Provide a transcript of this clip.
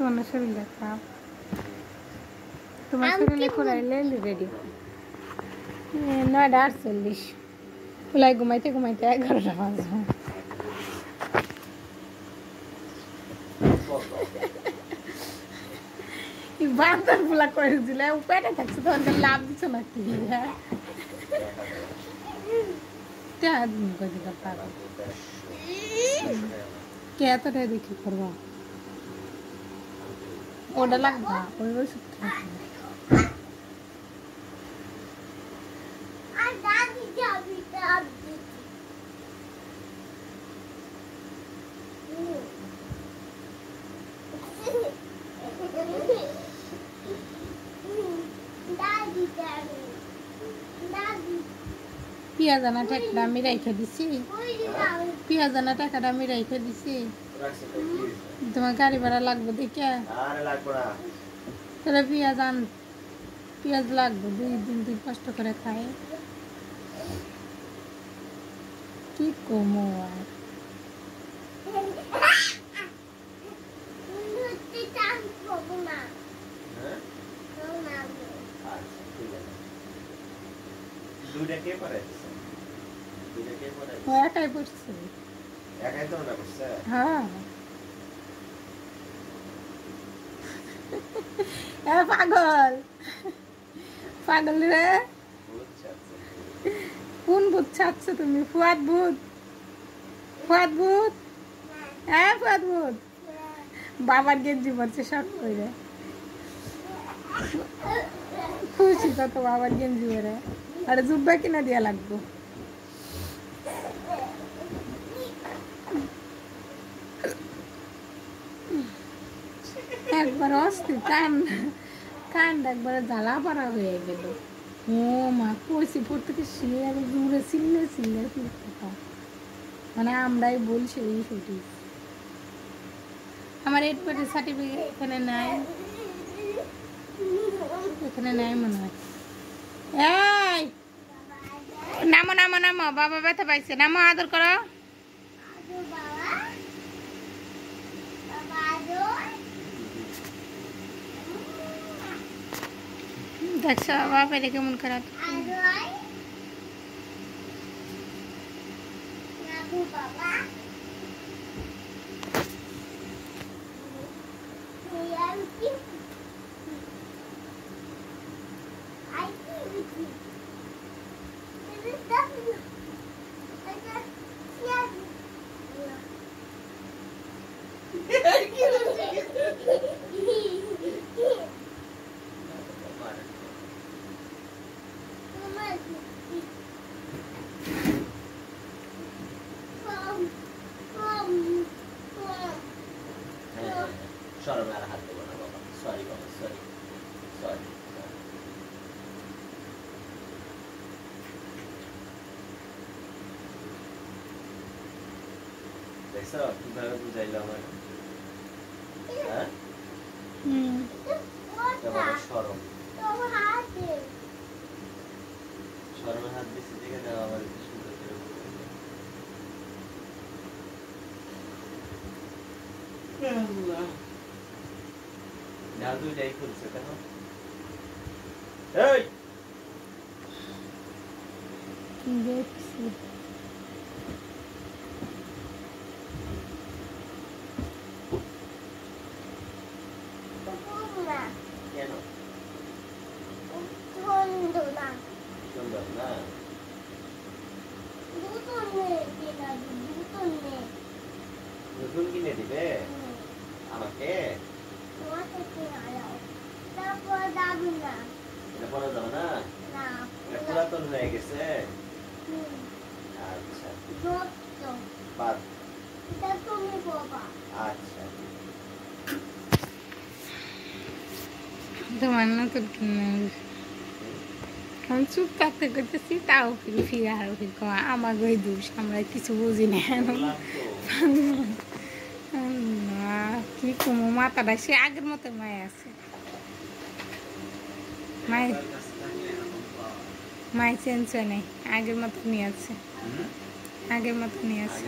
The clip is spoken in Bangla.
তোমার শরীরটা খারাপ, তোমার শরীরে খোলাইলে রেডি 9:48 খোলাই ঘুমাইতে ঘুমাইতে 11টা বাজে। বান্দর ফুলা করে দিলে পেটে থাকছে তখন লাভ দিচ্ছ না কি হ্যাঁ কে এতটাই দেখি করবো ওটা লাগবা ওই ওষুধ পেঁয়াজ আনা টাকাটা আমি রেখে দিছি, পেঁয়াজ আনা টাকাটা আমি রেখে দিছি। তোমার গাড়ি ভাড়া লাগবে দেখে তাহলে পেঁয়াজ লাগবে 2 দিন 2 কষ্ট করে খাই কি কমো আর একাই পড়ছে হ্যাঁ পাগল পাগল রে কোন ভূত ছাড়ছ তুমি? ফুয়াদ ভূত, ফুয়াদ ভূত, হ্যাঁ ফুয়াদ ভূত। বাবার গেঞ্জি পড়ছে শখ করে খুশি কত বাবার গেঞ্জি পরে আর জুব্বা কিনা দিয়া লাগবো। একবার অস্থির কান একবারে জ্বালা পাড়া হয়ে গেল। ও মা কইছি প্রত্যেকে সে আবার দূরে চিল্লে মানে আমরাই বলছি এই সঠিক। আমার 8 পয়েন্টের সার্টিফিকেট এখানে নাই, এখানে নাই মনে হয়। এই নামো নামো নামো, বাবা ব্যথা পাইছে, নামো আদর করো। দেখছো বাবা এটা কেমন খারাপ। শরমের হাত দেবো না বাবা, সরি বাবা, সরি সরি। দেখছো কিভাবে বুঝাইলো আমার, হ্যাঁ শরম, শরমের হাত দিচ্ছি দেখে না আমার সুন্দর করে না দুইটাই খুলছে দেখো। এই দেখছি কেন সুন্দর না নতুন কিনে দিবে আমাকে? এটা পরে যাবো না, পুরাতন হয়ে গেছে। আচ্ছা আচ্ছা তোমার নতুন কিনে আমি চুপ থাকতে করতেছি তাও ফিরে আরো আমার ওই দোষ, আমরা কিছু বুঝি না। কি কমো মাথাটা সে আগের মতো মায় আছে, মাই চেঞ্জ হয় নাই, আগের মতো নিয়ে আছে, আগের মতো নিয়ে আছে।